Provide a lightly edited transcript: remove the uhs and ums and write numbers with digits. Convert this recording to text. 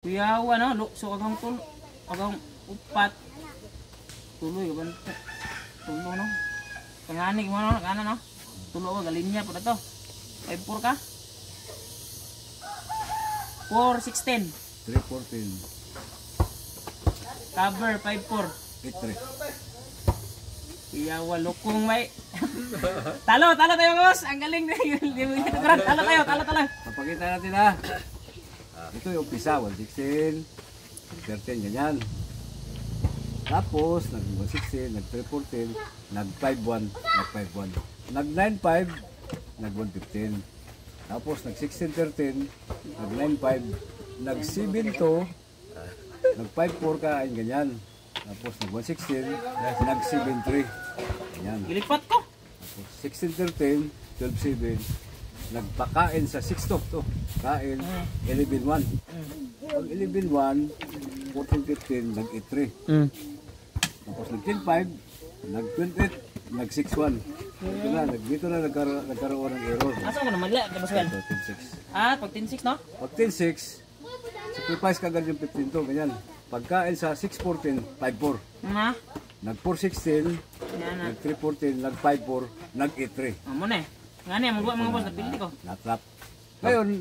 Kuyawa no, so agang upat. Tuloy ba tulo no. Kangani mo no, kana no. Tulo ka galinya pud ato. 54 ka? 416. 314. Cover 54. 83. Kuyawa lukong may. Talo tayo boss. Ang galing na yun. Talo tayo. Papakita natin ha. Ito yung umpisa, 116, 13, ganyan. Tapos, nag-116, nag-314, nag-51, nag-51. Nag-95, nag-115. Tapos, nag-1613, nag-95, nag-72, nag-54 ka, ayun ganyan. Tapos, nag-116, nag-73, ganyan. Gilipat ko. Tapos, 1613, 127, nagpakain sa 6 to. Kain, 11-1. Pag 11-1, 14-15, nag-8-3. Tapos nag-10-5, nag-28, nag-6-1. Dito na nagkaroon ng error. Asa ko naman la, Boss Gal? 10-6. Pag 10-6 no? Pag 10-6, sacrifice kagad yung 15 to, ganyan. Pagkain sa 6-14, 5-4. Na? Nag-4-16, Yan na. nag-3-14, nag-5-4, nag-8-3. Amo na eh. Ngani mo mga boss napili ko. Natrap. Ngayon,